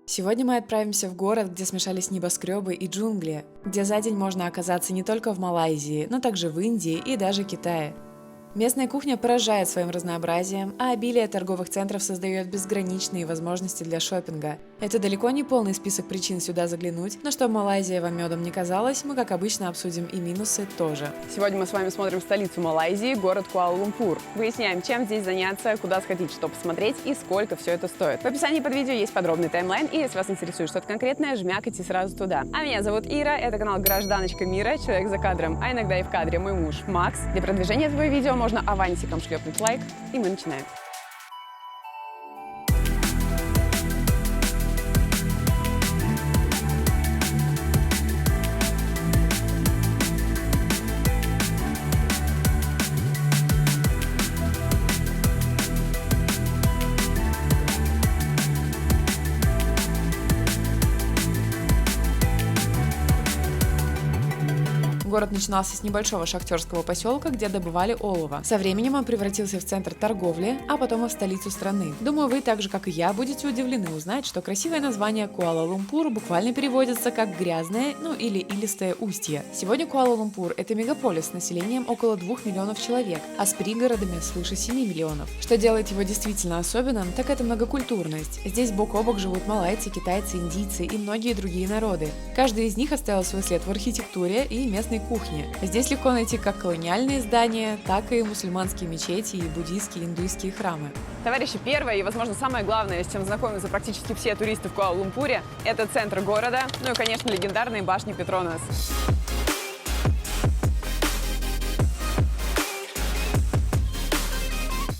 Сегодня мы отправимся в город, где смешались небоскребы и джунгли, где за день можно оказаться не только в Малайзии, но также в Индии и даже Китае. Местная кухня поражает своим разнообразием, а обилие торговых центров создает безграничные возможности для шопинга. Это далеко не полный список причин сюда заглянуть, но чтобы Малайзия вам медом не казалась, мы, как обычно, обсудим и минусы тоже. Сегодня мы с вами смотрим столицу Малайзии, город Куала-Лумпур. Выясняем, чем здесь заняться, куда сходить, что посмотреть и сколько все это стоит. В описании под видео есть подробный таймлайн, и если вас интересует что-то конкретное, жмякайте сразу туда. А меня зовут Ира, это канал Гражданочка Мира, человек за кадром, а иногда и в кадре мой муж Макс. Для продвижения этого видео можно авансиком шлепнуть лайк, и мы начинаем. Город начинался с небольшого шахтерского поселка, где добывали олово. Со временем он превратился в центр торговли, а потом и в столицу страны. Думаю, вы, так же как и я, будете удивлены узнать, что красивое название Куала-Лумпур буквально переводится как «грязное», или «илистое устье». Сегодня Куала-Лумпур – это мегаполис с населением около 2 миллионов человек, а с пригородами свыше 7 миллионов. Что делает его действительно особенным, так это многокультурность. Здесь бок о бок живут малайцы, китайцы, индийцы и многие другие народы. Каждый из них оставил свой след в архитектуре и местной кухне. Здесь легко найти как колониальные здания, так и мусульманские мечети и буддийские и индуистские храмы. Товарищи, первое и, возможно, самое главное, с чем знакомятся практически все туристы в Куала-Лумпуре, это центр города, ну и, конечно, легендарные башни Петронас.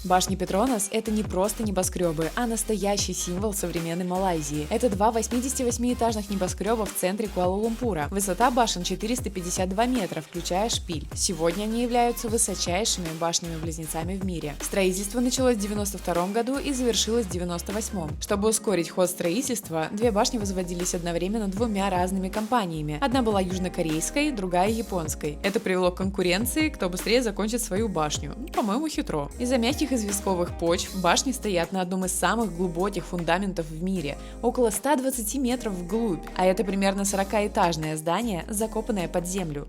Башни Петронас – это не просто небоскребы, а настоящий символ современной Малайзии. Это два 88-этажных небоскреба в центре Куала-Лумпура. Высота башен 452 метра, включая шпиль. Сегодня они являются высочайшими башнями-близнецами в мире. Строительство началось в 1992 году и завершилось в 1998. Чтобы ускорить ход строительства, две башни возводились одновременно двумя разными компаниями. Одна была южнокорейской, другая японской. Это привело к конкуренции, кто быстрее закончит свою башню. По-моему, хитро. Из-за мягких известковых почв башни стоят на одном из самых глубоких фундаментов в мире, около 120 метров вглубь, а это примерно 40-этажное здание, закопанное под землю.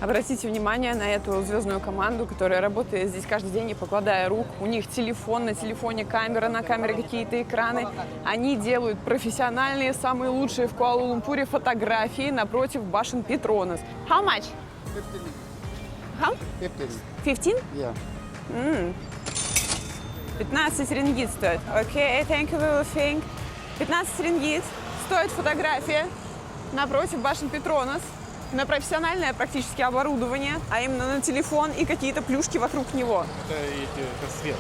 Обратите внимание на эту звездную команду, которая работает здесь каждый день, не покладая рук. У них телефон, на телефоне камера, на камере какие-то экраны. Они делают профессиональные, самые лучшие в Куала-Лумпуре фотографии напротив башен Петронас. How much? 15. How? 15. 15? Yeah. 15 рингит стоит. Окей, thank you, we will think. 15 рингит стоит фотография напротив башен Петронас на профессиональное практически оборудование, а именно на телефон и какие-то плюшки вокруг него. Это свет.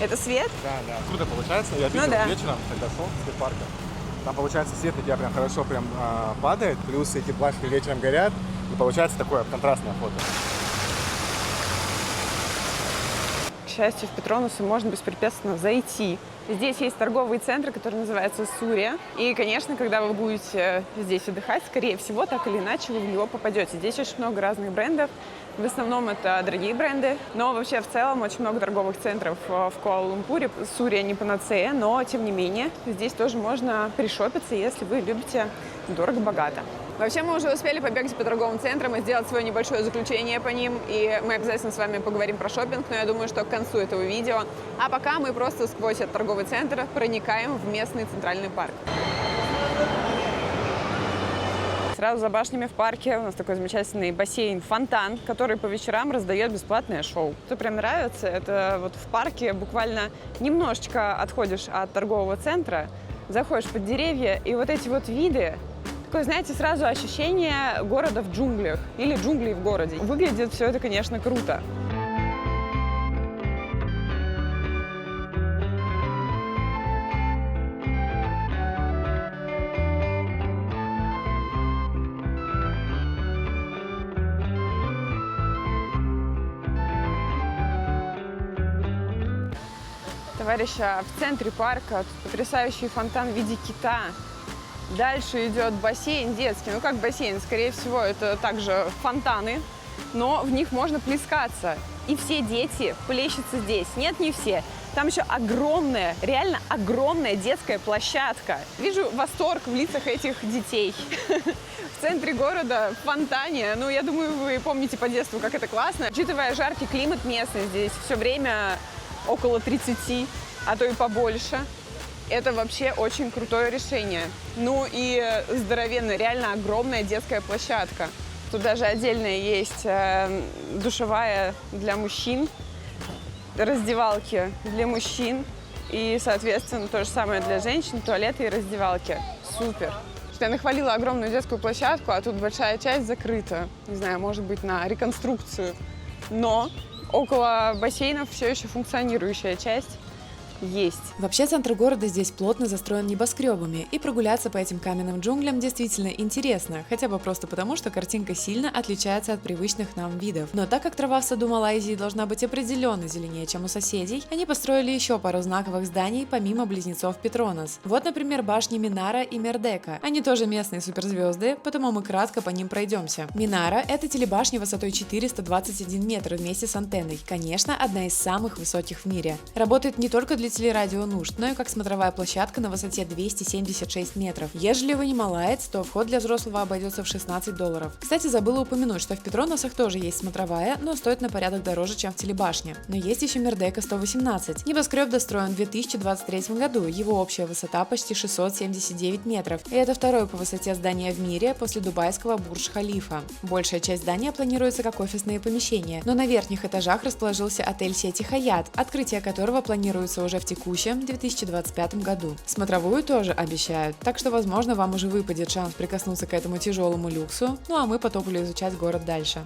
Это свет? Да. Круто получается. Я видел вечером, когда шел с парка. Там получается свет на тебя прям хорошо падает, плюс эти башни вечером горят, и получается такое контрастное фото. К счастью, в Петронусы можно беспрепятственно зайти. Здесь есть торговый центр, который называется Сурия. И, конечно, когда вы будете здесь отдыхать, скорее всего, так или иначе вы в него попадете. Здесь очень много разных брендов. В основном это дорогие бренды. Но вообще в целом очень много торговых центров в Куала-Лумпуре. Сурия не панацея, но тем не менее здесь тоже можно пришопиться, если вы любите дорого-богато. Вообще мы уже успели побегать по торговым центрам и сделать свое небольшое заключение по ним. И мы обязательно с вами поговорим про шопинг, но я думаю, что к концу этого видео. А пока мы просто сквозь этот торговый центр проникаем в местный центральный парк. Сразу за башнями в парке у нас такой замечательный бассейн-фонтан, который по вечерам раздает бесплатное шоу. Что прям нравится, это вот в парке буквально немножечко отходишь от торгового центра, заходишь под деревья, и вот эти вот виды, такое, знаете, сразу ощущение города в джунглях или джунглей в городе. Выглядит все это, конечно, круто. Товарища, в центре парка потрясающий фонтан в виде кита. Дальше идет бассейн детский. Ну как бассейн? Скорее всего, это также фонтаны. но в них можно плескаться. И все дети плещутся здесь. Нет, не все. Там еще огромная, реально огромная детская площадка. Вижу восторг в лицах этих детей. В центре города, в фонтане. Ну, я думаю, вы помните по детству, как это классно. Учитывая жаркий климат местный, здесь все время около 30, а то и побольше. Это вообще очень крутое решение. Ну и здоровенная, реально огромная детская площадка. Тут даже отдельная есть душевая для мужчин, раздевалки для мужчин и, соответственно, то же самое для женщин, туалеты и раздевалки. Супер! Я нахвалила огромную детскую площадку, а тут большая часть закрыта. Не знаю, может быть, на реконструкцию. Но около бассейнов все еще функционирующая часть есть. Вообще центр города здесь плотно застроен небоскребами, и прогуляться по этим каменным джунглям действительно интересно, хотя бы просто потому, что картинка сильно отличается от привычных нам видов. Но так как трава в саду Малайзии должна быть определенно зеленее, чем у соседей, они построили еще пару знаковых зданий помимо близнецов Петронас. Вот, например, башни Минара и Мердека. Они тоже местные суперзвезды, потому мы кратко по ним пройдемся. Минара – это телебашня высотой 421 метр вместе с антенной. Конечно, одна из самых высоких в мире. Работает не только для телерадионужд, но и как смотровая площадка на высоте 276 метров. Ежели вы не малаец, то вход для взрослого обойдется в $16. Кстати, забыла упомянуть, что в Петронасах тоже есть смотровая, но стоит на порядок дороже, чем в телебашне. Но есть еще Мердека 118. Небоскреб достроен в 2023 году, его общая высота почти 679 метров, и это второе по высоте здание в мире после дубайского Бурдж-Халифа. Большая часть здания планируется как офисные помещения, но на верхних этажах расположился отель сети Хаят, открытие которого планируется уже в текущем 2025 году. Смотровую тоже обещают, так что, возможно, вам уже выпадет шанс прикоснуться к этому тяжелому люксу, ну а мы потопали изучать город дальше.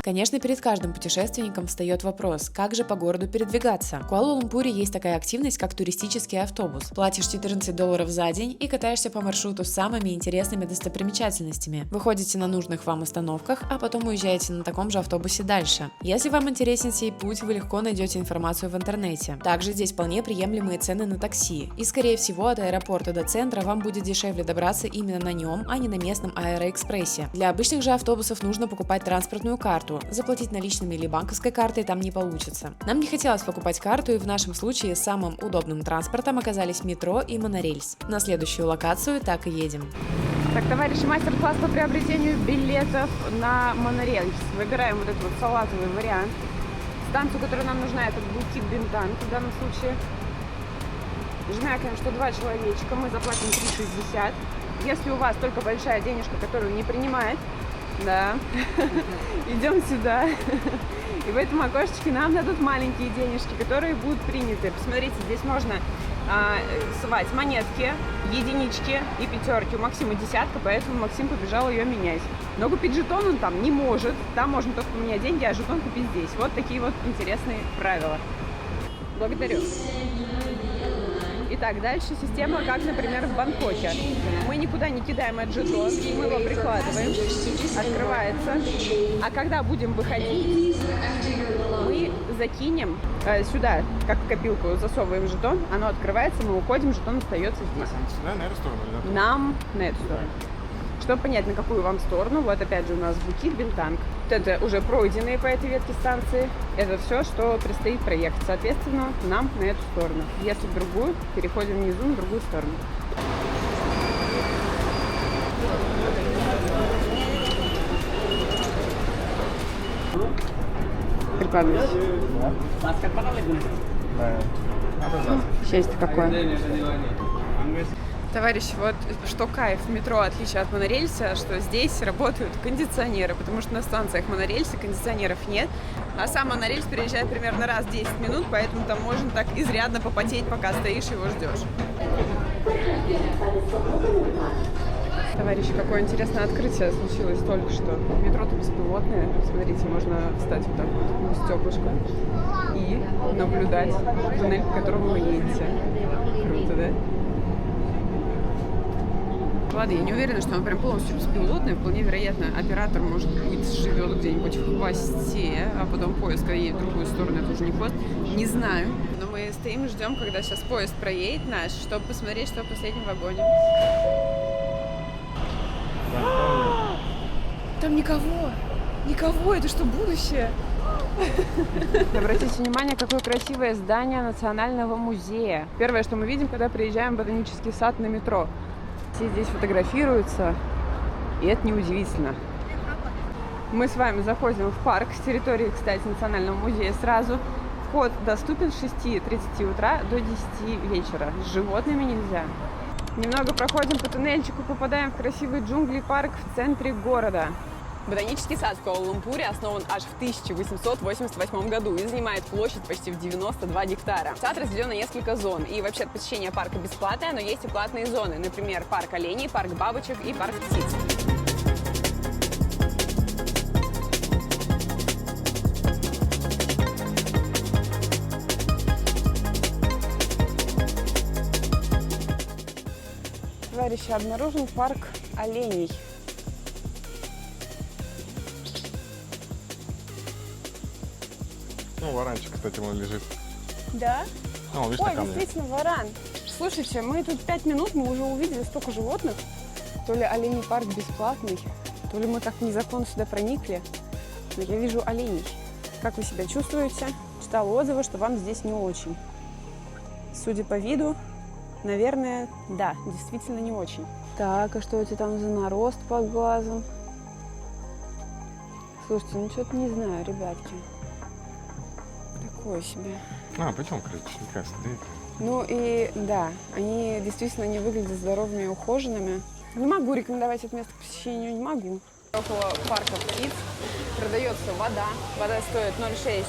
Конечно, перед каждым путешественником встает вопрос, как же по городу передвигаться. В Куала-Лумпуре есть такая активность, как туристический автобус. Платишь $14 за день и катаешься по маршруту с самыми интересными достопримечательностями. Выходите на нужных вам остановках, а потом уезжаете на таком же автобусе дальше. Если вам интересен сей путь, вы легко найдете информацию в интернете. Также здесь вполне приемлемые цены на такси. И, скорее всего, от аэропорта до центра вам будет дешевле добраться именно на нем, а не на местном аэроэкспрессе. Для обычных же автобусов нужно покупать транспортную карту. Заплатить наличными или банковской картой там не получится. Нам не хотелось покупать карту, и в нашем случае самым удобным транспортом оказались метро и монорельс. На следующую локацию так и едем. Так, товарищи, мастер-класс по приобретению билетов на монорельс. Выбираем вот этот вот салатовый вариант. Станцию, которая нам нужна, это бутик Бинтанг в данном случае. Жмякаем, что 2 человечка, мы заплатим $3.60. Если у вас только большая денежка, которую не принимает, да, идем сюда. И в этом окошечке нам дадут маленькие денежки, которые будут приняты. Посмотрите, здесь можно совать монетки, единички и пятерки. У Максима десятка, поэтому Максим побежал ее менять. Но купить жетон он там не может. Там можно только поменять деньги, а жетон купить здесь. Вот такие вот интересные правила. Благодарю. Итак, дальше система, как, например, в Бангкоке. Мы никуда не кидаем этот жетон, мы его прикладываем, открывается. А когда будем выходить, мы закинем сюда, как в копилку, засовываем жетон, оно открывается, мы уходим, жетон остается здесь. Сюда, на эту сторону? Нам на эту сторону. Чтобы понять, на какую вам сторону, вот опять же у нас бутик Бинтанг. Вот это уже пройденные по этой ветке станции. Это все, что предстоит проехать. Соответственно, нам на эту сторону. Если в другую, переходим внизу на другую сторону. Прикладывайся. Счастье какое. Товарищи, вот что кайф в метро, отличие от монорельса, что здесь работают кондиционеры, потому что на станциях монорельса кондиционеров нет, а сам монорельс переезжает примерно раз в 10 минут, поэтому там можно так изрядно попотеть, пока стоишь и его ждешь. Товарищи, какое интересное открытие случилось только что. Метро-то беспилотное. Смотрите, можно встать вот так вот в стеклышко и наблюдать туннель, по которому вы едете. Круто, да? воды. Я не уверена, что он прям полностью беспилотный. Вполне вероятно, оператор, может быть, живет где-нибудь в хвосте, а потом поезд едет в другую сторону, это уже не хвост. Не знаю. Но мы стоим и ждем, когда сейчас поезд проедет наш, чтобы посмотреть, что в последнем вагоне. Там никого. Никого. Это что, будущее? Обратите внимание, какое красивое здание Национального музея. Первое, что мы видим, когда приезжаем в ботанический сад на метро. Все здесь фотографируются, и это неудивительно. Мы с вами заходим в парк с территории, кстати, Национального музея сразу. Вход доступен с 6:30 утра до 10 вечера. С животными нельзя. Немного проходим по туннельчику, попадаем в красивый джунгли парк в центре города. Ботанический сад в Куала-Лумпуре основан аж в 1888 году и занимает площадь почти в 92 гектара. Сад разделен на несколько зон, и вообще посещение парка бесплатное, но есть и платные зоны, например, парк оленей, парк бабочек и парк птиц. Товарищи, обнаружен парк оленей. Ну, варанчик, кстати, вон лежит. Да? О, видишь, ой, на камне. действительно, варан. Слушайте, мы тут 5 минут, мы уже увидели столько животных. То ли оленей парк бесплатный, то ли мы как незаконно сюда проникли. Но я вижу оленей. Как вы себя чувствуете? Читала отзывы, что вам здесь не очень. Судя по виду, наверное, да, действительно не очень. Так, а что это там за нарост под глазом? Слушайте, ну что-то не знаю, ребятки. Такое себе. Пойдем, короче, как смотри. Ну и да, они действительно не выглядят здоровыми и ухоженными. Не могу рекомендовать это место к посещению, не могу. Около парка птиц продается вода. Вода стоит 0,6-4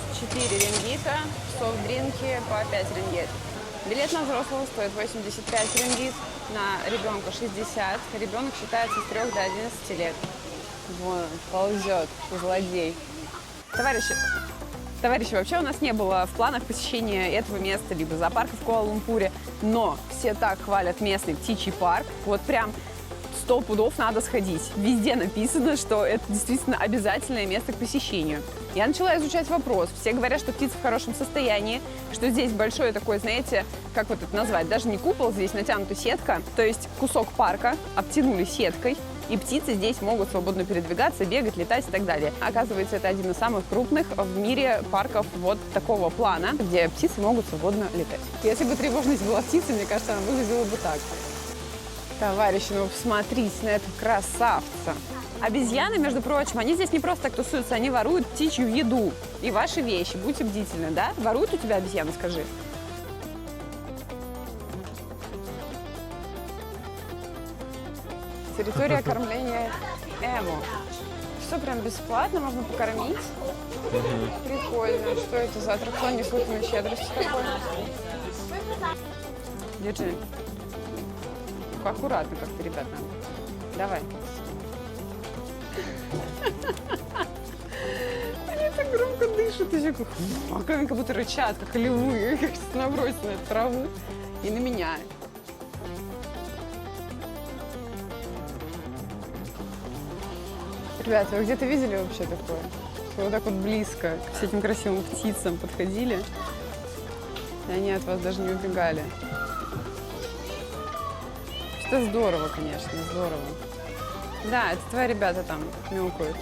рингита, софт-дринки по 5 рингит. Билет на взрослого стоит 85 рингит, на ребенка 60. Ребенок считается с 3 до 11 лет. Вон, ползет, злодей. Товарищи, вообще у нас не было в планах посещения этого места, либо зоопарка в Куала-Лумпуре, но все так хвалят местный птичий парк, вот прям 100 пудов надо сходить. Везде написано, что это действительно обязательное место к посещению. Я начала изучать вопрос. Все говорят, что птицы в хорошем состоянии, что здесь большой такой, знаете, как вот это назвать, даже не купол, здесь натянута сетка, то есть кусок парка обтянули сеткой, и птицы здесь могут свободно передвигаться, бегать, летать и так далее. Оказывается, это один из самых крупных в мире парков вот такого плана, где птицы могут свободно летать. Если бы тревожность была птицей, мне кажется, она выглядела бы так. Товарищи, ну посмотрите на этого красавца. Обезьяны, между прочим, они здесь не просто так тусуются, они воруют птичью еду и ваши вещи. Будьте бдительны, да? Воруют у тебя обезьяны, скажи? Территория кормления Эмо. Все прям бесплатно, можно покормить. Прикольно. Что это за аттракцион неслыханной щедрости такой? Держи. Аккуратно как-то, ребята. Давай. Они так громко дышат, еще как будто рычат, как львы, как набросят на эту траву и на меня. Ребята, вы где-то видели вообще такое? Что вот так вот близко к этим красивым птицам подходили, и они от вас даже не убегали. Это здорово, конечно, здорово. Да, это твои ребята там мяукают.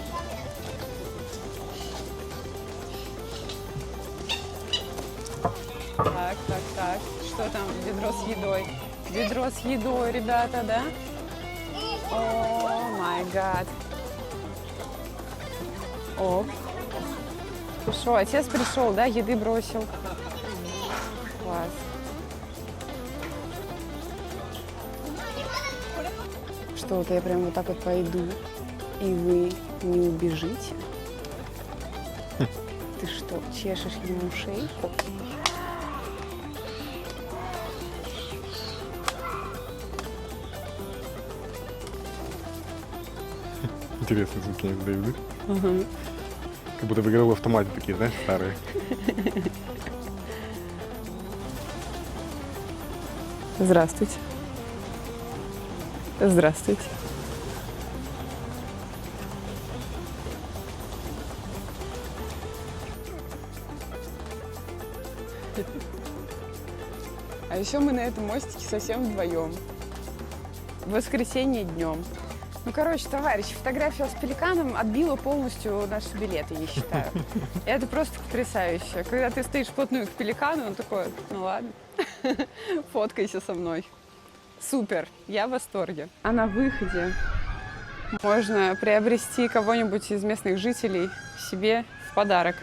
Так. Что там? Ведро с едой. Ведро с едой, ребята, да? О, май гад. Оп. Что, отец пришел, да? Еды бросил. Класс. Что вот я прям вот так вот пойду, и вы не убежите? Ты что, чешешь ему шейку? Интересные звуки они издают. Как будто в игровом автомате такие, знаешь, старые. Здравствуйте. Здравствуйте. А еще мы на этом мостике совсем вдвоем. В воскресенье днем. Ну, короче, товарищ, фотография с пеликаном отбила полностью наши билеты, я считаю. И это просто потрясающе. Когда ты стоишь вплотную к пеликану, он такой, ну ладно, фоткайся со мной. Супер, я в восторге. А на выходе можно приобрести кого-нибудь из местных жителей себе в подарок.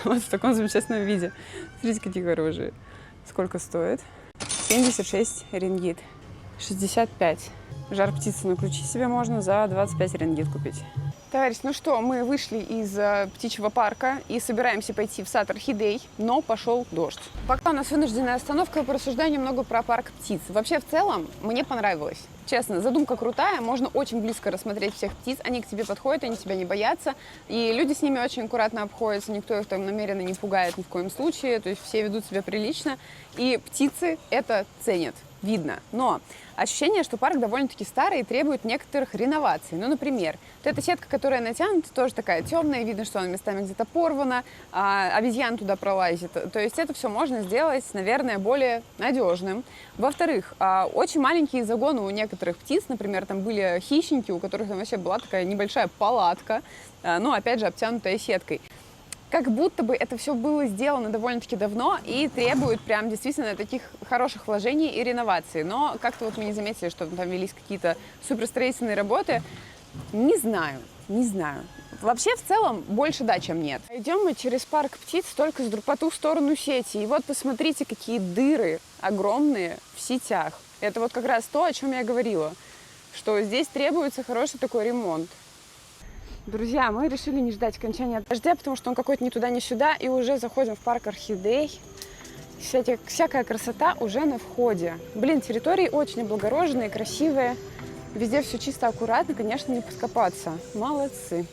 Вот в таком замечательном виде. Смотрите, какие хорошие. Сколько стоит? 76 рингит. 65. Жар птицы на ключи себе можно за 25 рингит купить. Товарищ, ну что, мы вышли из птичьего парка и собираемся пойти в сад Орхидей, но пошел дождь. Пока у нас вынужденная остановка, порассуждаю немного про парк птиц. Вообще, в целом, мне понравилось. Честно, задумка крутая, можно очень близко рассмотреть всех птиц, они к тебе подходят, они тебя не боятся, и люди с ними очень аккуратно обходятся, никто их там намеренно не пугает ни в коем случае, то есть все ведут себя прилично, и птицы это ценят. Видно. Но ощущение, что парк довольно-таки старый и требует некоторых реноваций. Ну, например, вот эта сетка, которая натянута, тоже такая темная, видно, что она местами где-то порвана, обезьян туда пролазит. То есть это все можно сделать, наверное, более надежным. Во-вторых, очень маленькие загоны у некоторых птиц, например, там были хищники, у которых там вообще была такая небольшая палатка, ну, опять же, обтянутая сеткой. Как будто бы это все было сделано довольно-таки давно и требует прям действительно таких хороших вложений и реноваций. Но как-то вот мы не заметили, что там велись какие-то суперстроительные работы. Не знаю. Вообще, в целом, больше да, чем нет. Идем мы через парк птиц только по ту сторону сети. И вот посмотрите, какие дыры огромные в сетях. Это вот как раз то, о чем я говорила, что здесь требуется хороший такой ремонт. Друзья, мы решили не ждать окончания дождя, потому что он какой-то ни туда, ни сюда, и уже заходим в парк Орхидей. Всякая красота уже на входе. Блин, территории очень облагороженные, красивые. Везде все чисто, аккуратно, конечно, не подкопаться. Молодцы.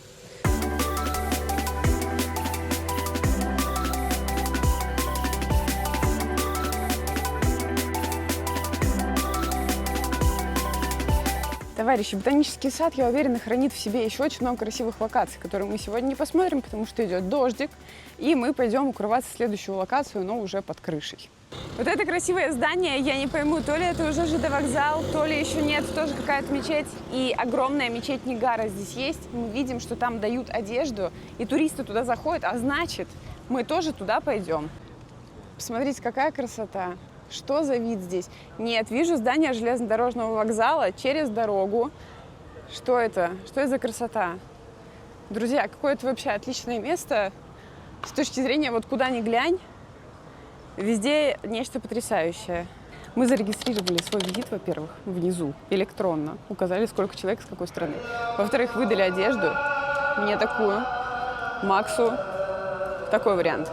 Товарищи, ботанический сад, я уверена, хранит в себе еще очень много красивых локаций, которые мы сегодня не посмотрим, потому что идет дождик, и мы пойдем укрываться в следующую локацию, но уже под крышей. Вот это красивое здание, я не пойму, то ли это уже ЖД вокзал, то ли еще нет, тоже какая-то мечеть. И огромная мечеть Нигара здесь есть. Мы видим, что там дают одежду, и туристы туда заходят, а значит, мы тоже туда пойдем. Посмотрите, какая красота. Что за вид здесь? Нет, вижу здание железнодорожного вокзала через дорогу. Что это? Что это за красота? Друзья, какое-то вообще отличное место. С точки зрения, вот куда ни глянь, везде нечто потрясающее. Мы зарегистрировали свой визит, во-первых, внизу, электронно. Указали, сколько человек, с какой страны. Во-вторых, выдали одежду. Мне такую. Максу такой вариант.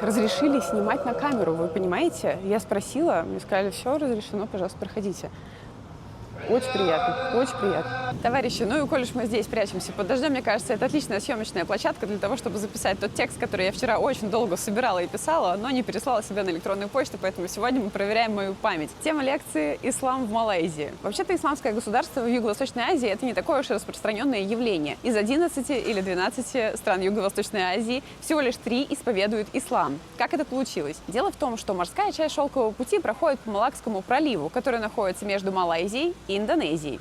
Разрешили снимать на камеру, вы понимаете? Я спросила, мне сказали, все разрешено, пожалуйста, проходите. Очень приятно, очень приятно. Товарищи, ну и коль уж мы здесь прячемся под дождем, мне кажется, это отличная съемочная площадка для того, чтобы записать тот текст, который я вчера очень долго собирала и писала, но не переслала себе на электронную почту, поэтому сегодня мы проверяем мою память. Тема лекции «Ислам в Малайзии». Вообще-то исламское государство в Юго-Восточной Азии – это не такое уж и распространенное явление. Из 11 или 12 стран Юго-Восточной Азии всего лишь 3 исповедуют ислам. Как это получилось? Дело в том, что морская часть Шелкового пути проходит по Малакскому проливу, который находится между Малайзией и Индонезией.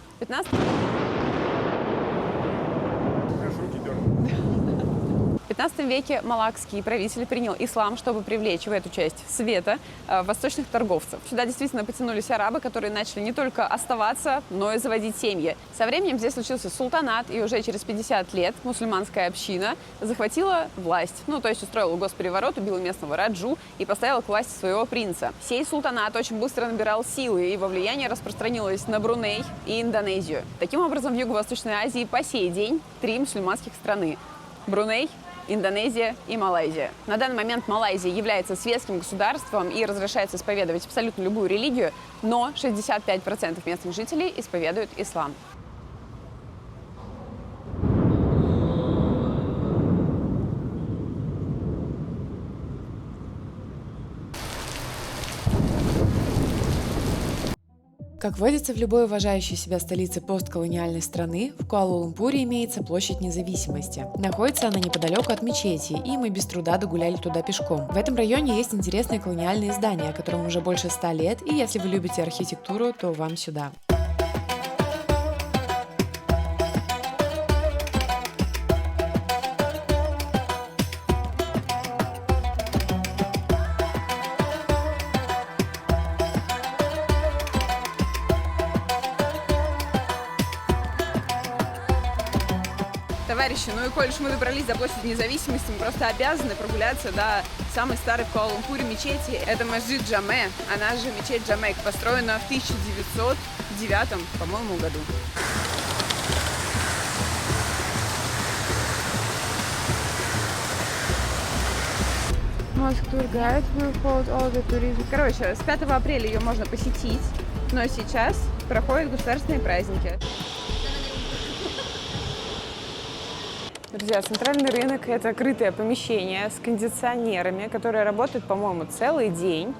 В 15 веке малакский правитель принял ислам, чтобы привлечь в эту часть света восточных торговцев. Сюда действительно потянулись арабы, которые начали не только оставаться, но и заводить семьи. Со временем здесь случился султанат, и уже через 50 лет мусульманская община захватила власть. Ну, то есть устроила госпереворот, убила местного раджу и поставила к власти своего принца. Сей султанат очень быстро набирал силы, и его влияние распространилось на Бруней и Индонезию. Таким образом, в Юго-Восточной Азии по сей день 3 мусульманских страны – Бруней, Индонезия и Малайзия. На данный момент Малайзия является светским государством и разрешается исповедовать абсолютно любую религию, но 65% местных жителей исповедуют ислам. Как водится в любой уважающей себя столице постколониальной страны, в Куала-Лумпуре имеется площадь Независимости. Находится она неподалеку от мечети, и мы без труда догуляли туда пешком. В этом районе есть интересные колониальные здания, которым уже больше 100 лет, и если вы любите архитектуру, то вам сюда. Товарищи, ну и коль уж мы добрались до площади Независимости, мы просто обязаны прогуляться до самой старой в Куала-Лумпуре мечети. Это Масджид Джаме, она же мечеть Джамейк, построена в 1909, по-моему, году. Короче, с 5 апреля ее можно посетить, но сейчас проходят государственные праздники. Друзья, центральный рынок – это крытое помещение с кондиционерами, которое работает, по-моему, целый день.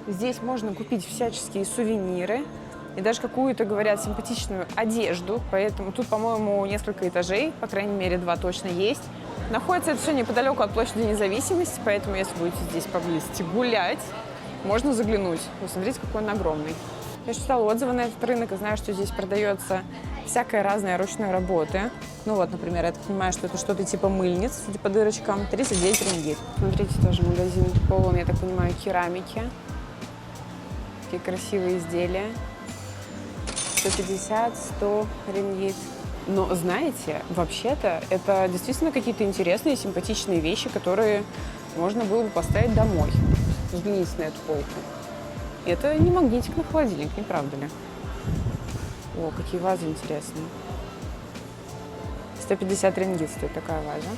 Здесь можно купить всяческие сувениры и даже какую-то, говорят, симпатичную одежду. Поэтому тут, по-моему, несколько этажей, по крайней мере, 2 точно есть. Находится это все неподалеку от площади Независимости, поэтому если будете здесь поблизости гулять, можно заглянуть. Посмотрите, какой он огромный. Я читала отзывы на этот рынок и знаю, что здесь продается всякая разная ручной работы. Ну вот, например, я так понимаю, что это что-то типа мыльниц, судя по дырочкам, 39 рингит. Смотрите, тоже магазин полон, я так понимаю, керамики. Такие красивые изделия. 150-100 рингит. Но, знаете, вообще-то это действительно какие-то интересные, симпатичные вещи, которые можно было бы поставить домой. Взгляните на эту полку. Это не магнитик на холодильник, не правда ли? О, какие вазы интересные. 150 рингит стоит такая ваза.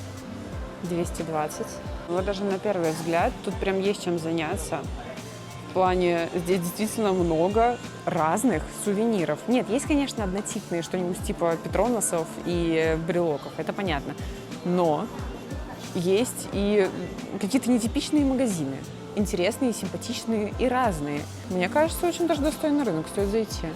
220. Вот даже на первый взгляд тут прям есть чем заняться. В плане, здесь действительно много разных сувениров. Нет, есть, конечно, однотипные, что-нибудь типа петроносов и брелоков, это понятно. Но есть и какие-то нетипичные магазины. Интересные, симпатичные и разные. Мне кажется, очень даже достойный рынок, стоит зайти.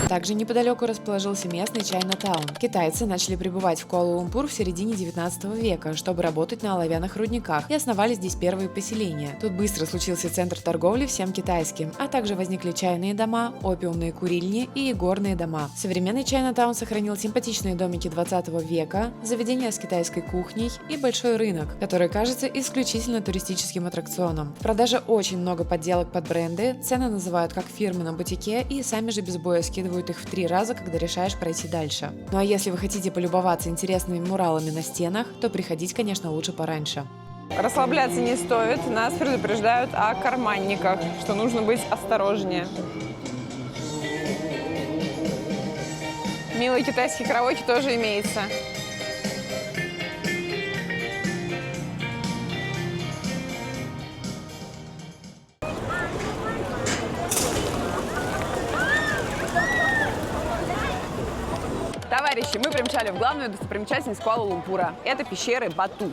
Также неподалеку расположился местный Чайна-таун. Китайцы начали прибывать в Куала-Лумпур в середине 19 века, чтобы работать на оловянных рудниках, и основали здесь первые поселения. Тут быстро случился центр торговли всем китайским, а также возникли чайные дома, опиумные курильни и игорные дома. Современный Чайна-таун сохранил симпатичные домики 20 века, заведения с китайской кухней и большой рынок, который кажется исключительно туристическим аттракционом. В продаже очень много подделок под бренды, цены называют как в фирменном бутике и сами же без боя скидывают их в 3 раза, когда решаешь пройти дальше. Ну а если вы хотите полюбоваться интересными муралами на стенах, то приходить, конечно, лучше пораньше. Расслабляться не стоит, нас предупреждают о карманниках, что нужно быть осторожнее. Милый китайский караоке тоже имеется. Товарищи, мы примчали в главную достопримечательность Куала-Лумпура. Это пещеры Бату.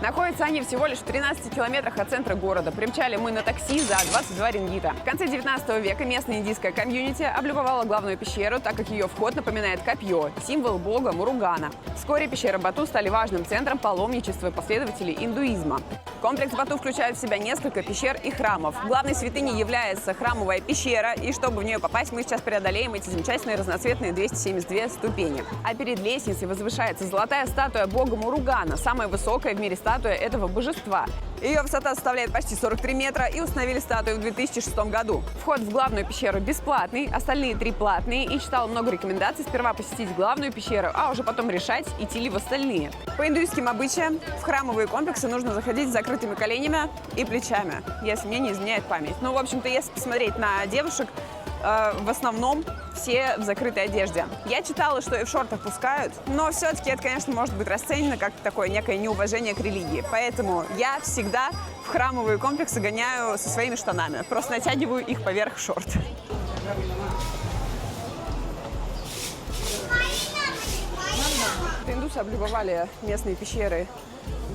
Находятся они всего лишь в 13 километрах от центра города. Примчали мы на такси за 22 рингита. В конце 19 века местная индийская комьюнити облюбовала главную пещеру, так как ее вход напоминает копье, символ бога Муругана. Вскоре пещеры Бату стали важным центром паломничества последователей индуизма. Комплекс Бату включает в себя несколько пещер и храмов. Главной святыней является храмовая пещера, и чтобы в нее попасть, мы сейчас преодолеем эти замечательные разноцветные 272 ступени. А перед лестницей возвышается золотая статуя бога Муругана, самая высокая в мире статуя этого божества. Ее высота составляет почти 43 метра, и установили статую в 2006 году. Вход в главную пещеру бесплатный, остальные 3 платные, и читала много рекомендаций сперва посетить главную пещеру, а уже потом решать, идти ли в остальные. По индуистским обычаям в храмовые комплексы нужно заходить с закрытыми коленями и плечами, если мне не изменяет память. Ну, в общем-то, если посмотреть на девушек, в основном все в закрытой одежде. Я читала, что и в шортах пускают, но все-таки это, конечно, может быть расценено как такое некое неуважение к религии. Поэтому я всегда в храмовые комплексы гоняю со своими штанами. Просто натягиваю их поверх шорт. Индусы облюбовали местные пещеры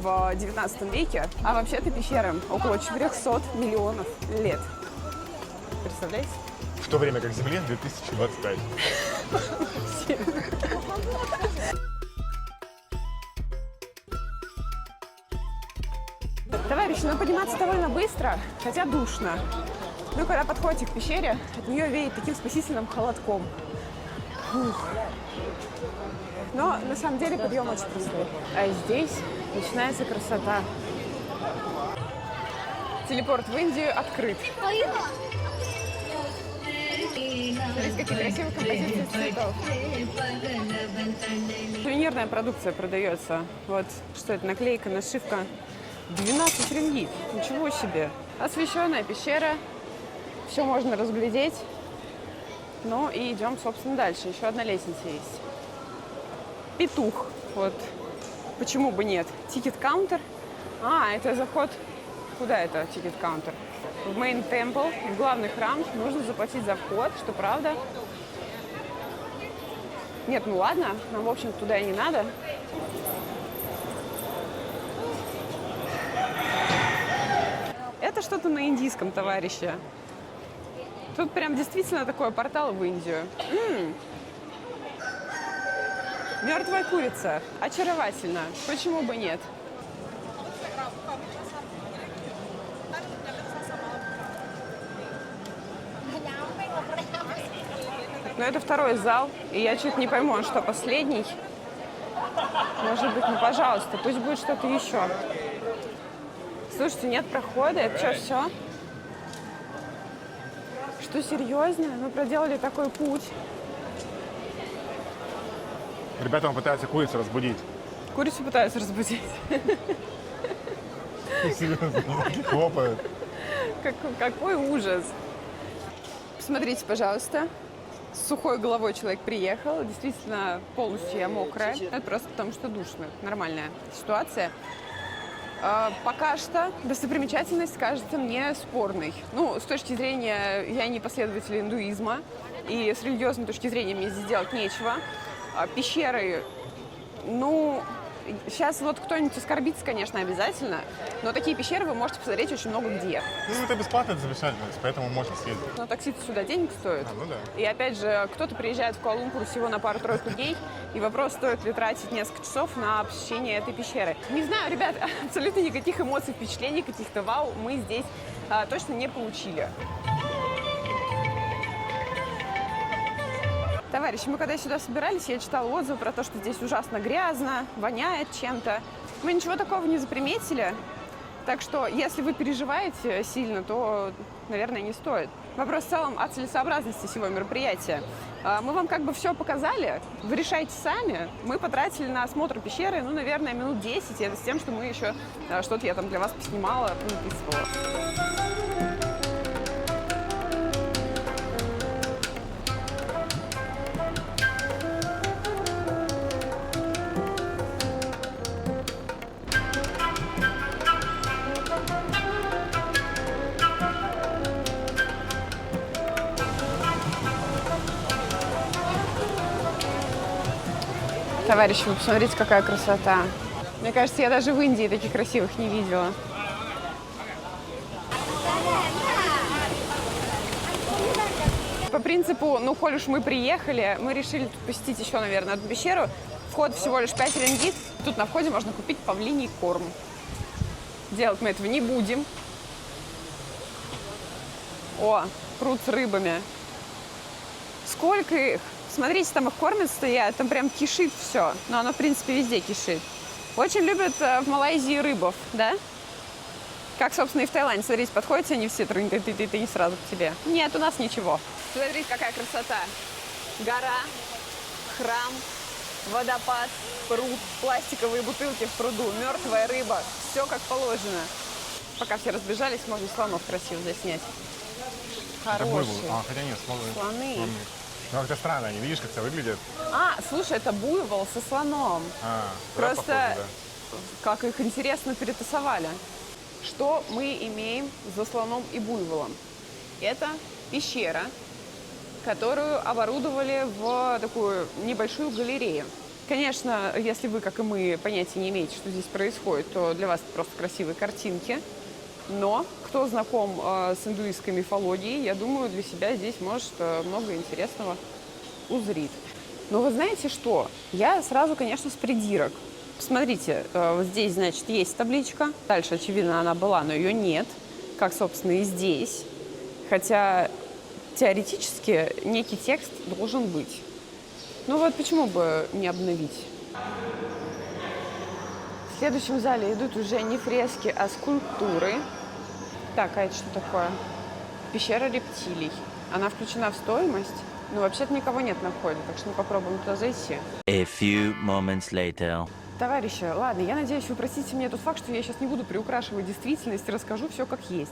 в 19 веке, а вообще-то пещерам около 400 миллионов лет. Представляете? В то время как Земле 2025. Товарищи, но подниматься довольно быстро, хотя душно. Ну, когда подходите к пещере, от нее веет таким спасительным холодком. Фух. Но на самом деле подъем очень простой. А здесь начинается красота. Телепорт в Индию открыт. Смотрите, какие красивые композиции цветов. Сувенирная продукция продается. Вот что это, наклейка, нашивка. 12 рингит. Ничего себе. Освещенная пещера. Все можно разглядеть. Ну и идем, собственно, дальше. Еще одна лестница есть. Петух. Вот. Почему бы нет? Тикет-каунтер. А, это заход. Куда это тикет-каунтер? В Main Temple, в главный храм, нужно заплатить за вход, что правда. Нет, ну ладно, нам, в общем, туда и не надо. Это что-то на индийском, товарищи. Тут прям действительно такой портал в Индию. Мертвая курица. Очаровательно. Почему бы нет? Но это второй зал, и я чуть не пойму, он что, последний? Может быть, ну пожалуйста, пусть будет что-то еще. Слушайте, нет прохода, это что, все? Что, серьезно? Мы проделали такой путь. Ребята, он пытается курицу разбудить. Курицу пытаются разбудить. Серьезно, хлопают. Какой ужас. Посмотрите, пожалуйста. С сухой головой человек приехал. Действительно, полностью я мокрая. Это просто потому, что душно. Нормальная ситуация. Пока что достопримечательность кажется мне спорной. Ну, с точки зрения, я не последователь индуизма, и с религиозной точки зрения мне здесь делать нечего. Пещеры, ну, сейчас вот кто-нибудь оскорбится, конечно, обязательно, но такие пещеры вы можете посмотреть очень много где. Ну, это бесплатная замечательность, поэтому можно съездить. Но такси сюда денег стоит. Ну да. И опять же, кто-то приезжает в Куала-Лумпур всего на пару-тройку дней, и вопрос, стоит ли тратить несколько часов на посещение этой пещеры. Не знаю, ребят, абсолютно никаких эмоций, впечатлений, каких-то вау мы здесь точно не получили. Товарищи, мы когда сюда собирались, я читала отзывы про то, что здесь ужасно грязно, воняет чем-то. Мы ничего такого не заприметили. Так что, если вы переживаете сильно, то, наверное, не стоит. Вопрос в целом о целесообразности всего мероприятия. Мы вам как бы все показали, вы решайте сами. Мы потратили на осмотр пещеры, ну, наверное, минут 10. И это с тем, что мы еще что-то я там для вас поснимала, написывала. Товарищи, вы посмотрите, какая красота. Мне кажется, я даже в Индии таких красивых не видела. По принципу, ну, коль уж мы приехали, мы решили тут посетить еще, наверное, одну пещеру. Вход всего лишь 5 рингит. Тут на входе можно купить павлиний корм. Делать мы этого не будем. О, пруд с рыбами. Сколько их? Смотрите, там их кормят, стоят, там прям кишит все. Но оно, в принципе, везде кишит. Очень любят в Малайзии рыбов, да? Как, собственно, и в Таиланде. Смотрите, подходите, они все трынь, ты не сразу к тебе. Нет, у нас ничего. Смотрите, какая красота. Гора, храм, водопад, пруд, пластиковые бутылки в пруду, мертвая рыба. Все как положено. Пока все разбежались, можно слонов красиво заснять. Это буйвол. хороший. Хотя нет, Слоны. Ну, как-то странно, они, видишь, как это выглядит? Слушай, это буйвол со слоном. Тогда Просто похоже, да. как их интересно перетасовали. Что мы имеем за слоном и буйволом? Это пещера, которую оборудовали в такую небольшую галерею. Конечно, если вы, как и мы, понятия не имеете, что здесь происходит, то для вас это просто красивые картинки. Но кто знаком с индуистской мифологией, я думаю, для себя здесь может много интересного узрит. Но вы знаете что? Я сразу, конечно, с придирок. Посмотрите, вот здесь, значит, есть табличка. Дальше, очевидно, она была, но ее нет. Как, собственно, и здесь. Хотя теоретически некий текст должен быть. Ну вот почему бы не обновить? В следующем зале идут уже не фрески, а скульптуры. Так, а это что такое? Пещера рептилий. Она включена в стоимость, но вообще-то никого нет на входе, так что мы попробуем туда зайти. A few moments later. Товарищи, ладно, я надеюсь, вы простите мне тот факт, что я сейчас не буду приукрашивать действительность и расскажу все как есть.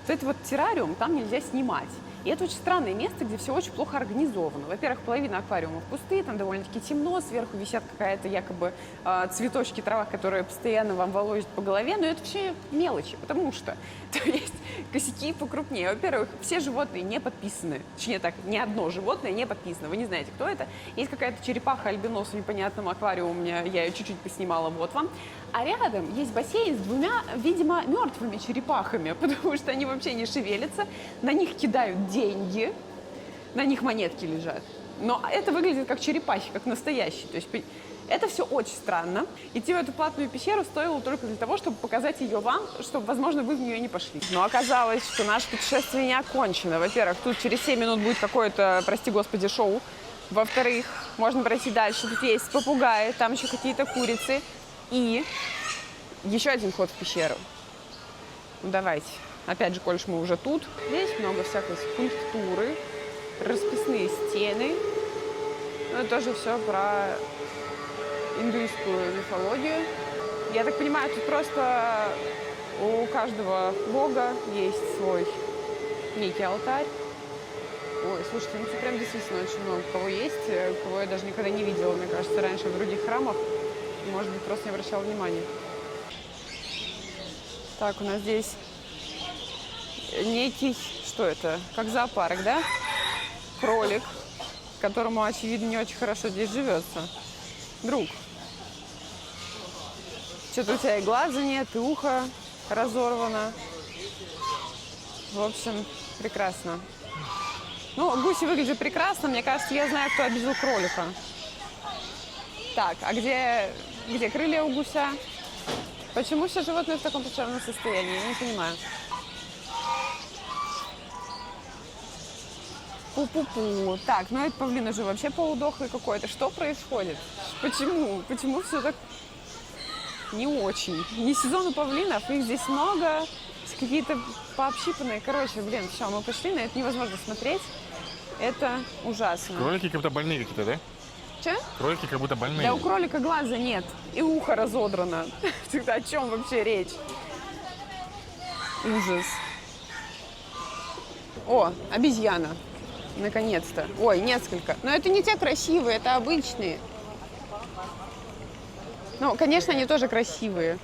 Вот этот вот террариум там нельзя снимать. И это очень странное место, где все очень плохо организовано. Во-первых, половина аквариумов пустые, там довольно-таки темно, сверху висят какая-то якобы цветочки, трава, которые постоянно вам волочат по голове, но это все мелочи, потому что то есть косяки покрупнее. Во-первых, все животные не подписаны, точнее так, ни одно животное не подписано, вы не знаете, кто это. Есть какая-то черепаха-альбинос в непонятном аквариуме, я ее чуть-чуть поснимала, вот вам. А рядом есть бассейн с двумя, видимо, мертвыми черепахами, потому что они вообще не шевелятся, на них кидают деньги, на них монетки лежат. Но это выглядит как черепахи, как настоящие. То есть это все очень странно. Идти в эту платную пещеру стоило только для того, чтобы показать ее вам, чтобы, возможно, вы в нее не пошли. Но оказалось, что наше путешествие не окончено. Во-первых, тут через 7 минут будет какое-то, прости господи, шоу. Во-вторых, можно пройти дальше. Тут есть попугаи, там еще какие-то курицы. И еще один вход в пещеру. Ну, давайте. Опять же, коль мы уже тут. Здесь много всякой скульптуры, расписные стены. Ну, это тоже все про индуистскую мифологию. Я так понимаю, тут просто у каждого бога есть свой некий алтарь. Ой, слушайте, ну тут прям действительно очень много кого есть, кого я даже никогда не видела, мне кажется, раньше в других храмах. Может быть, просто не обращала внимания. Так, у нас здесь некий, что это, как зоопарк, да? Кролик, которому, очевидно, не очень хорошо здесь живется. Друг, что-то у тебя и глаза нет, и ухо разорвано. В общем, прекрасно. Ну, гуси выглядят прекрасно. Мне кажется, я знаю, кто обидел кролика. Так, а где крылья у гуся? Почему все животные в таком плачевном состоянии? Я не понимаю. Пу-пу-пу. Так, ну этот павлин уже вообще полудохлый какой-то. Что происходит? Почему? Почему все так не очень? Не сезон у павлинов, их здесь много. Какие-то пообщипанные. Короче, блин, все, мы пошли, на это невозможно смотреть. Это ужасно. Кролики как будто больные какие-то, да? Че? Кролики как будто больные. Да у кролика глаза нет. И ухо разодрано. Тогда о чем вообще речь? Ужас. О, обезьяна. Наконец-то. Ой, несколько. Но это не те красивые, это обычные. Ну, конечно, они тоже красивые.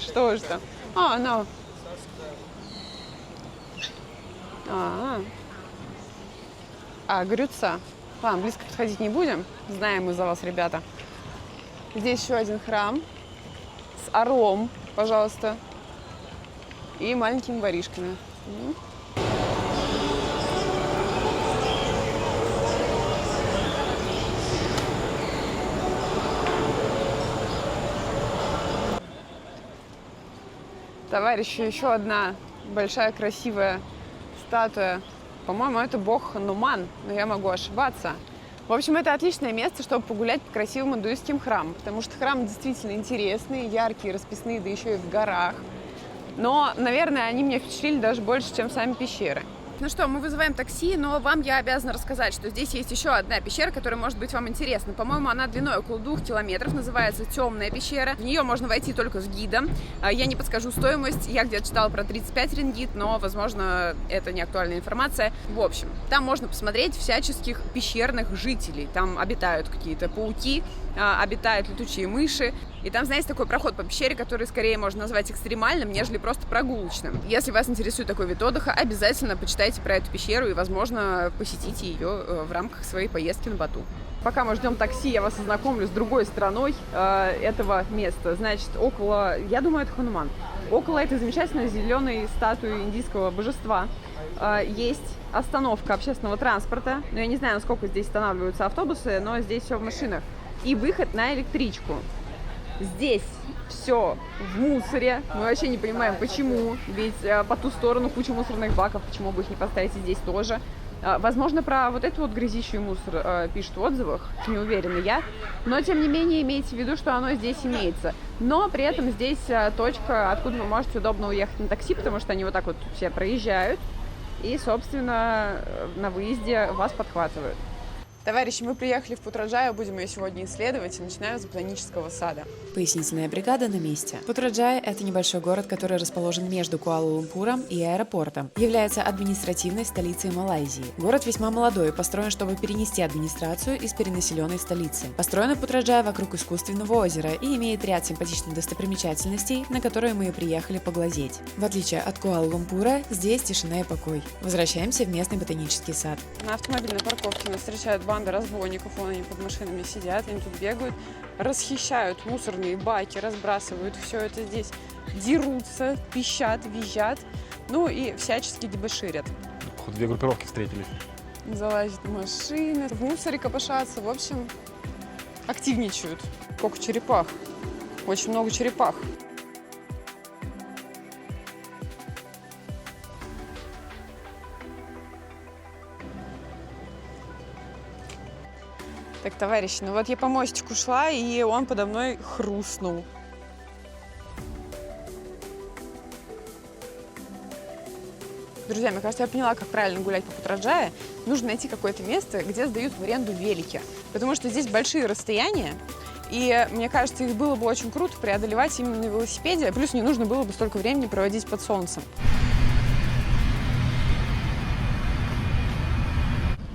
Что ж там? Ну. Грюца. Ладно, близко подходить не будем. Знаем мы за вас, ребята. Здесь еще один храм с орлом, пожалуйста, и маленькими воришками. Товарищи, еще одна большая красивая статуя. По-моему, это бог Хануман, но я могу ошибаться. В общем, это отличное место, чтобы погулять по красивым индуистским храмам, потому что храмы действительно интересные, яркие, расписные, да еще и в горах. Но, наверное, они меня впечатлили даже больше, чем сами пещеры. Так, ну что, мы вызываем такси, но вам я обязана рассказать, что здесь есть еще одна пещера, которая может быть вам интересна. По-моему, она длиной около 2 километров, называется Темная пещера. В нее можно войти только с гидом. Я не подскажу стоимость, я где-то читала про 35 рингит, но, возможно, это не актуальная информация. В общем, там можно посмотреть всяческих пещерных жителей. Там обитают какие-то пауки, обитают летучие мыши. И там, знаете, такой проход по пещере, который скорее можно назвать экстремальным, нежели просто прогулочным. Если вас интересует такой вид отдыха, обязательно почитайте про эту пещеру и, возможно, посетите ее в рамках своей поездки на Бату. Пока мы ждем такси, я вас ознакомлю с другой стороной этого места. Значит, около, я думаю, это Хануман. Около этой замечательной зеленой статуи индийского божества есть остановка общественного транспорта. Но я не знаю, насколько здесь останавливаются автобусы, но здесь все в машинах. И выход на электричку. Здесь все в мусоре. Мы вообще не понимаем, почему. Ведь по ту сторону куча мусорных баков. Почему бы их не поставить и здесь тоже? Возможно, про вот эту вот грязищую мусор пишут в отзывах. Не уверена я. Но, тем не менее, имейте в виду, что оно здесь имеется. Но при этом здесь точка, откуда вы можете удобно уехать на такси, потому что они вот так вот все проезжают. И, собственно, на выезде вас подхватывают. Товарищи, мы приехали в Путраджаю, будем ее сегодня исследовать, и начинаем с ботанического сада. Пояснительная бригада на месте. Путраджая – это небольшой город, который расположен между Куала-Лумпуром и аэропортом. Является административной столицей Малайзии. Город весьма молодой, построен, чтобы перенести администрацию из перенаселенной столицы. Построена Путраджая вокруг искусственного озера и имеет ряд симпатичных достопримечательностей, на которые мы и приехали поглазеть. В отличие от Куала-Лумпура, здесь тишина и покой. Возвращаемся в местный ботанический сад. На автомобильной парковке нас встречают банда разбойников, вон они под машинами сидят, они тут бегают, расхищают мусорные баки, разбрасывают все это здесь, дерутся, пищат, визжат, ну и всячески дебоширят. Походу, 2 группировки встретились. Залазят в машины, в мусоре копошатся, в общем, активничают. Сколько черепах, очень много черепах. Так, товарищи, ну вот я по мостику шла, и он подо мной хрустнул. Друзья, мне кажется, я поняла, как правильно гулять по Путраджае. Нужно найти какое-то место, где сдают в аренду велики. Потому что здесь большие расстояния, и мне кажется, их было бы очень круто преодолевать именно на велосипеде. Плюс не нужно было бы столько времени проводить под солнцем.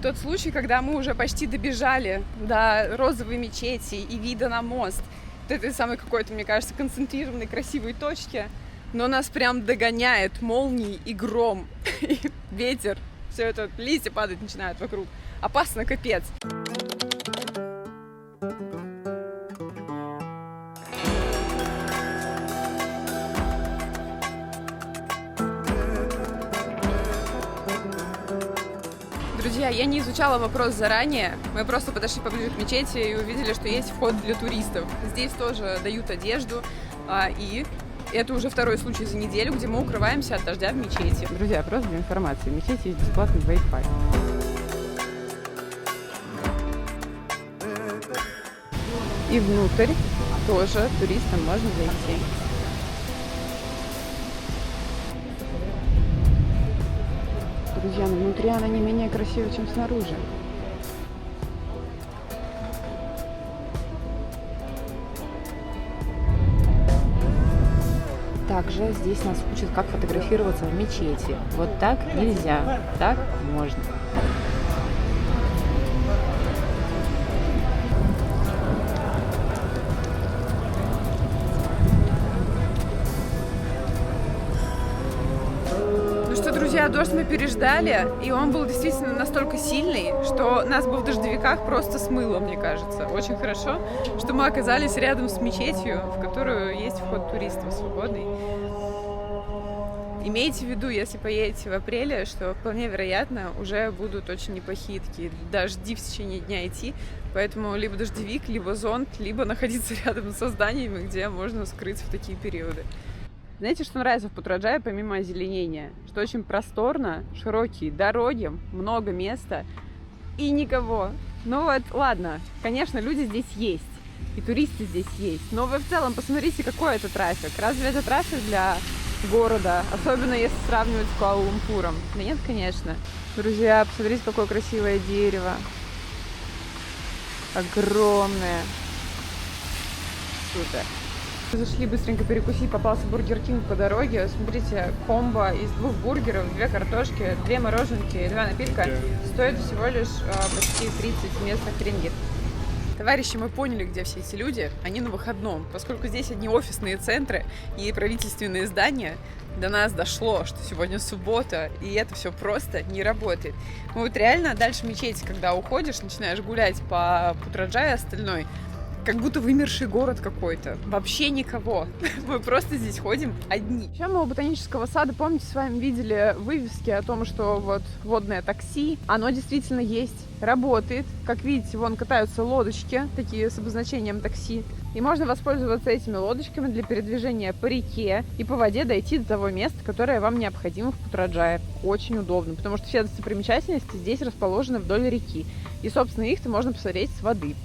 Тот случай, когда мы уже почти добежали до розовой мечети и вида на мост, этой самой какой-то, мне кажется, концентрированной красивой точки, но нас прям догоняет молнии и гром, и ветер, все это, листья падать начинают вокруг. Опасно, капец. Друзья, я не изучала вопрос заранее, мы просто подошли поближе к мечети и увидели, что есть вход для туристов. Здесь тоже дают одежду, и это уже второй случай за неделю, где мы укрываемся от дождя в мечети. Друзья, просто для информации, в мечети есть бесплатный Wi-Fi. И внутрь тоже туристам можно зайти. Друзья, но внутри она не менее красива, чем снаружи. Также здесь нас учат, как фотографироваться в мечети. Вот так нельзя, так можно. Друзья, дождь мы переждали, и он был действительно настолько сильный, что нас бы в дождевиках просто смыло, мне кажется. Очень хорошо, что мы оказались рядом с мечетью, в которую есть вход туристов свободный. Имейте в виду, если поедете в апреле, что вполне вероятно уже будут очень неплохие такие дожди в течение дня идти, поэтому либо дождевик, либо зонт, либо находиться рядом со зданиями, где можно скрыться в такие периоды. Знаете, что нравится в Путраджае, помимо озеленения? Что очень просторно, широкие дороги, много места и никого. Ну вот, ладно, конечно, люди здесь есть, и туристы здесь есть, но вы в целом посмотрите, какой это трафик. Разве это трафик для города, особенно если сравнивать с Куала-Лумпуром. Да нет, конечно. Друзья, посмотрите, какое красивое дерево. Огромное. Супер. Зашли быстренько перекусить, попался Бургер Кинг по дороге. Смотрите, комбо из 2 бургеров, 2 картошки, 2 мороженки и 2 напитка стоит всего лишь почти 30 местных рингит. Товарищи, мы поняли, где все эти люди. Они на выходном. Поскольку здесь одни офисные центры и правительственные здания, до нас дошло, что сегодня суббота, и это все просто не работает. Ну вот реально дальше мечети, когда уходишь, начинаешь гулять по Путраджае остальной, как будто вымерший город какой-то. Вообще никого. Мы просто здесь ходим одни. Еще мы у ботанического сада, помните, с вами видели вывески о том, что вот водное такси, оно действительно есть, работает. Как видите, вон катаются лодочки, такие с обозначением такси. И можно воспользоваться этими лодочками для передвижения по реке и по воде дойти до того места, которое вам необходимо в Путраджае. Очень удобно, потому что все достопримечательности здесь расположены вдоль реки. И, собственно, их-то можно посмотреть с воды.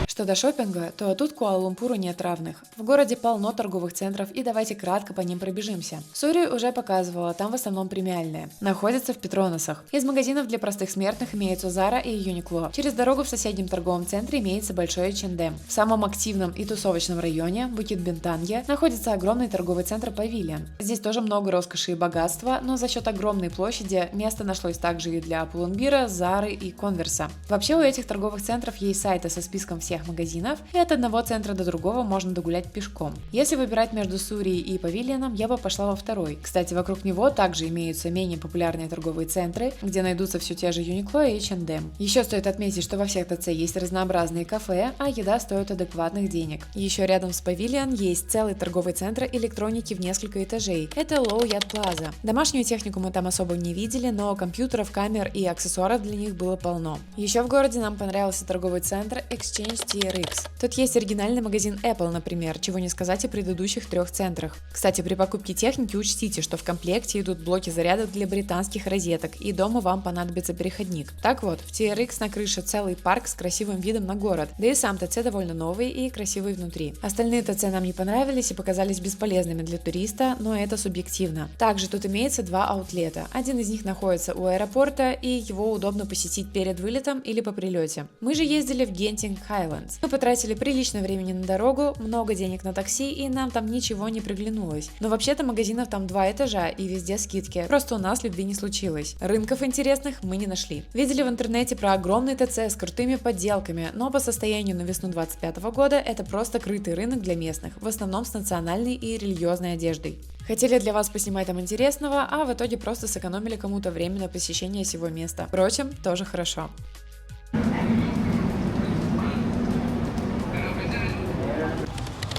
Что до шопинга, то тут Куала-Лумпуру нет равных. В городе полно торговых центров, и давайте кратко по ним пробежимся. Сурию уже показывала, там в основном премиальные. Находится в Петронасах. Из магазинов для простых смертных имеются Zara и Uniqlo. Через дорогу в соседнем торговом центре имеется большой H&M. В самом активном и тусовочном районе, Букит-Бинтанье, находится огромный торговый центр Павильон. Здесь тоже много роскоши и богатства, но за счет огромной площади место нашлось также и для Пулумбира, Zara и Конверса. Вообще у этих торговых центров есть сайты со списком всех магазинов, и от одного центра до другого можно догулять пешком. Если выбирать между Сурией и Павильоном, я бы пошла во второй. Кстати, вокруг него также имеются менее популярные торговые центры, где найдутся все те же Uniqlo и H&M. Еще стоит отметить, что во всех ТЦ есть разнообразные кафе, а еда стоит адекватных денег. Еще рядом с Павильон есть целый торговый центр электроники в несколько этажей. Это Low Yard Plaza. Домашнюю технику мы там особо не видели, но компьютеров, камер и аксессуаров для них было полно. Еще в городе нам понравился торговый центр Exchange TRX. Тут есть оригинальный магазин Apple, например, чего не сказать о предыдущих 3 центрах. Кстати, при покупке техники учтите, что в комплекте идут блоки зарядок для британских розеток, и дома вам понадобится переходник. Так вот, в TRX на крыше целый парк с красивым видом на город, да и сам ТЦ довольно новый и красивый внутри. Остальные ТЦ нам не понравились и показались бесполезными для туриста, но это субъективно. Также тут имеется 2 аутлета. Один из них находится у аэропорта, и его удобно посетить перед вылетом или по прилете. Мы же ездили в Genting Highlands. Мы потратили прилично времени на дорогу, много денег на такси, и нам там ничего не приглянулось. Но вообще-то магазинов там 2 этажа и везде скидки. Просто у нас любви не случилось. Рынков интересных мы не нашли. Видели в интернете про огромный ТЦ с крутыми подделками, но по состоянию на весну 2025 года это просто крытый рынок для местных, в основном с национальной и религиозной одеждой. Хотели для вас поснимать там интересного, а в итоге просто сэкономили кому-то время на посещение сего места. Впрочем, тоже хорошо.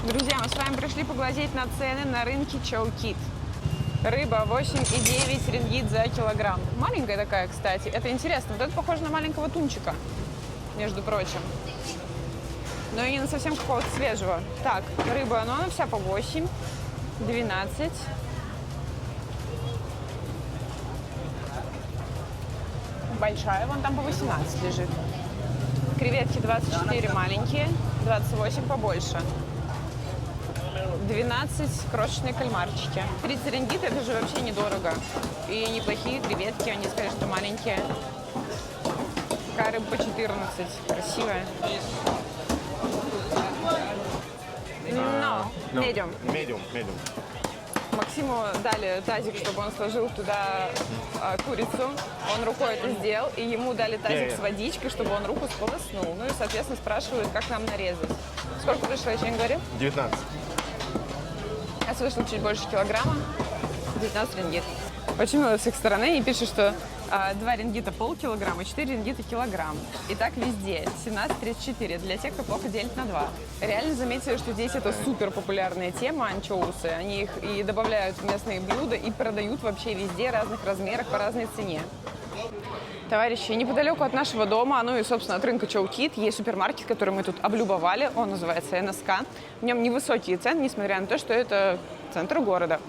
Друзья, мы с вами пришли поглазеть на цены на рынке Чоукит. Рыба 8,9 рингит за килограмм. Маленькая такая, кстати. Это интересно. Вот это похоже на маленького тунчика, между прочим. Но и не на совсем какого-то свежего. Так, рыба, ну она вся по 8, 12. Большая, вон там по 18 лежит. Креветки 24 маленькие, 28 побольше. 12 крошечные кальмарчики. 30 рингит, это же вообще недорого. И неплохие креветки, они, конечно, маленькие. Такая рыба по 14, красивая. Medium. Максиму дали тазик, чтобы он сложил туда курицу. Он рукой это сделал, и ему дали тазик с водичкой, чтобы он руку сполоснул. Ну и, соответственно, спрашивают, как нам нарезать. Сколько вышло, я не говорю? 19. Я вышло чуть больше килограмма. 19 рингит. Очень много с их стороны. Они пишут, что 2 рингита полкилограмма, 4 рингита килограмм. И так везде. 17,34 для тех, кто плохо делит на 2. Реально заметили, что здесь это супер популярная тема, анчоусы. Они их и добавляют в местные блюда и продают вообще везде, разных размерах, по разной цене. Товарищи, неподалеку от нашего дома, ну и, собственно, от рынка Чоукит, есть супермаркет, который мы тут облюбовали. Он называется НСК. В нем невысокие цены, несмотря на то, что это центр города.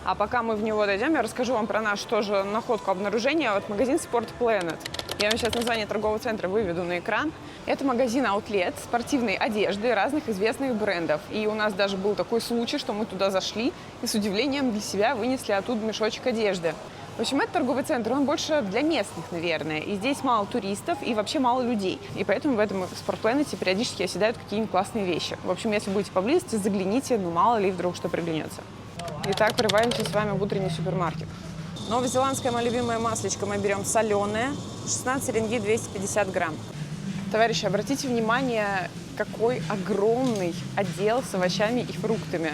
А пока мы в него дойдем, я расскажу вам про нашу тоже находку обнаружения. Вот магазин Sport Planet. Я вам сейчас название торгового центра выведу на экран. Это магазин Outlet спортивной одежды разных известных брендов. И у нас даже был такой случай, что мы туда зашли и с удивлением для себя вынесли оттуда мешочек одежды. В общем, этот торговый центр, он больше для местных, наверное. И здесь мало туристов и вообще мало людей. И поэтому в этом Спортпланете периодически оседают какие-нибудь классные вещи. В общем, если будете поблизости, загляните, ну мало ли вдруг что приглянется. Итак, врываемся с вами в утренний супермаркет. Новозеландское мое любимое маслечко мы берем соленое. 16 рингит 250 грамм. Товарищи, обратите внимание, какой огромный отдел с овощами и фруктами.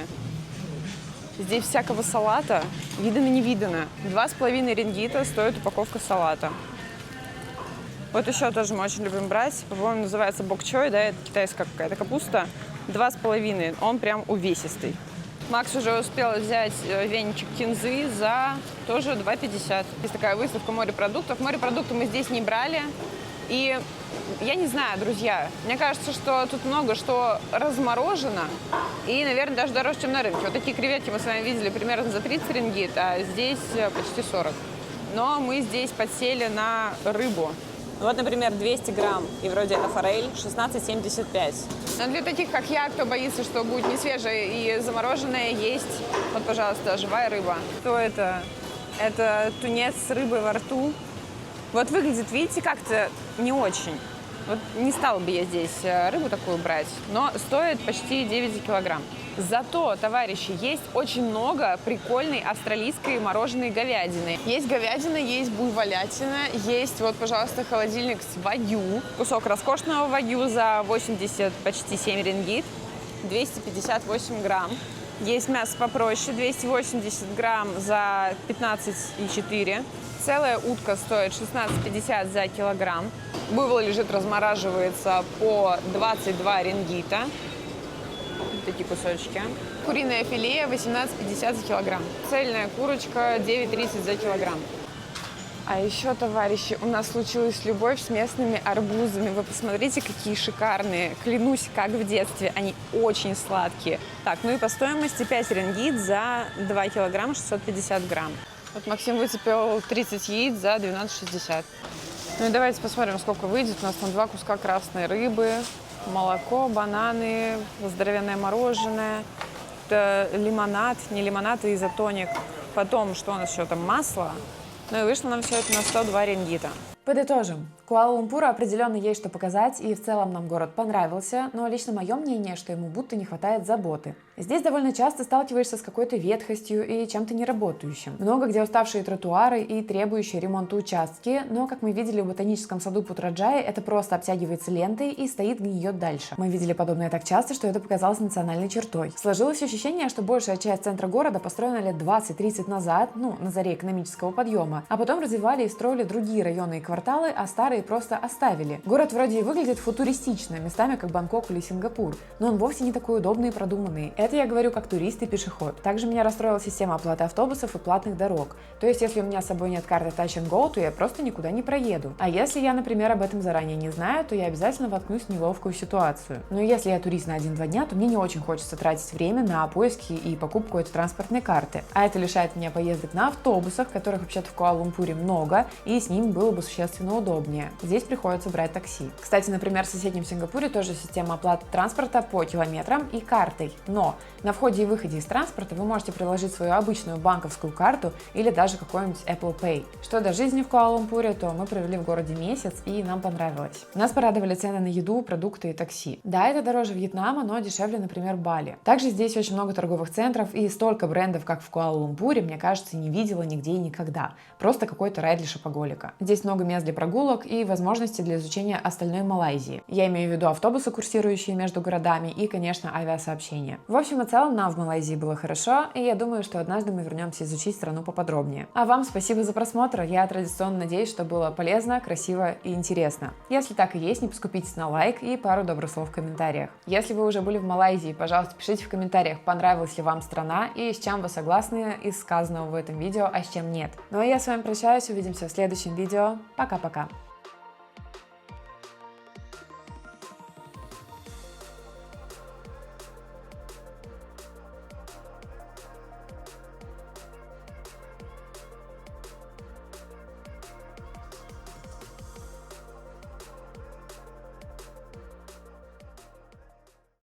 Здесь всякого салата видано-невидано. 2,5 рингита стоит упаковка салата. Вот еще тоже мы очень любим брать. По-моему, называется бокчой, да, это китайская какая-то капуста. 2,5, он прям увесистый. Макс уже успел взять венчик кинзы за тоже 2,50. Есть такая выставка морепродуктов. Морепродукты мы здесь не брали. И я не знаю, друзья, мне кажется, что тут много что разморожено и, наверное, даже дороже, чем на рынке. Вот такие креветки мы с вами видели примерно за 30 рингит, а здесь почти 40. Но мы здесь подсели на рыбу. Вот, например, 200 грамм, и вроде это форель, 16,75. Но для таких, как я, кто боится, что будет не свежее и замороженное, есть, вот, пожалуйста, живая рыба. Что это? Это тунец с рыбой во рту. Вот выглядит, видите, как-то не очень. Вот не стала бы я здесь рыбу такую брать, но стоит почти 9 за килограмм. Зато, товарищи, есть очень много прикольной австралийской мороженой говядины. Есть говядина, есть буйволятина, есть, вот, пожалуйста, холодильник с вагю. Кусок роскошного вагю за 80, почти 7 рингит, 258 грамм. Есть мясо попроще, 280 грамм за 15,4. Целая утка стоит 16,50 за килограмм. Буйвол лежит, размораживается по 22 рингита. Такие кусочки. Куриное филе 18,50 за килограмм. Цельная курочка 9,30 за килограмм. А еще, товарищи, у нас случилась любовь с местными арбузами. Вы посмотрите, какие шикарные. Клянусь, как в детстве. Они очень сладкие. Так, ну и по стоимости 5 рингит за 2 килограмма 650 грамм. Вот Максим выцепил 30 яиц за 12,60. Ну и давайте посмотрим, сколько выйдет. У нас там 2 куска красной рыбы, молоко, бананы, здоровенное мороженое, лимонад, не лимонад, а изотоник. Потом, что у нас еще там, масло. Ну и вышло нам все это на 102 рингита. Подытожим. Куала-Лумпуру определенно есть что показать, и в целом нам город понравился, но лично мое мнение, что ему будто не хватает заботы. Здесь довольно часто сталкиваешься с какой-то ветхостью и чем-то неработающим. Много где уставшие тротуары и требующие ремонта участки, но, как мы видели в ботаническом саду Путраджая, это просто обтягивается лентой и стоит, гниет дальше. Мы видели подобное так часто, что это показалось национальной чертой. Сложилось ощущение, что большая часть центра города построена лет 20-30 назад, на заре экономического подъема, а потом развивали и строили другие районы и кварталы, а старые просто оставили. Город вроде и выглядит футуристично, местами как Бангкок или Сингапур, но он вовсе не такой удобный и продуманный. Это я говорю как турист и пешеход. Также меня расстроила система оплаты автобусов и платных дорог. То есть, если у меня с собой нет карты Touch and Go, то я просто никуда не проеду. А если я, например, об этом заранее не знаю, то я обязательно воткнусь в неловкую ситуацию. Но если я турист на 1-2 дня, то мне не очень хочется тратить время на поиски и покупку этой транспортной карты. А это лишает меня поездок на автобусах, которых вообще-то в Куала-Лумпуре много, и с ними было бы существенно удобнее. Здесь приходится брать такси. Кстати, например, в соседнем Сингапуре тоже система оплаты транспорта по километрам и картой. Но на входе и выходе из транспорта вы можете приложить свою обычную банковскую карту или даже какой-нибудь Apple Pay. Что до жизни в Куала-Лумпуре, то мы провели в городе месяц, и нам понравилось. Нас порадовали цены на еду, продукты и такси. Да, это дороже Вьетнама, но дешевле, например, Бали. Также здесь очень много торговых центров и столько брендов, как в Куала-Лумпуре, мне кажется, не видела нигде и никогда. Просто какой-то рай для шопоголика. Здесь много мест для прогулок и возможности для изучения остальной Малайзии. Я имею в виду автобусы, курсирующие между городами, и, конечно, авиасообщения. В общем и целом, нам в Малайзии было хорошо, и я думаю, что однажды мы вернемся изучить страну поподробнее. А вам спасибо за просмотр. Я традиционно надеюсь, что было полезно, красиво и интересно. Если так и есть, не поскупитесь на лайк и пару добрых слов в комментариях. Если вы уже были в Малайзии, пожалуйста, пишите в комментариях, понравилась ли вам страна и с чем вы согласны из сказанного в этом видео, а с чем нет. Ну а я с вами прощаюсь, увидимся в следующем видео. Пока-пока.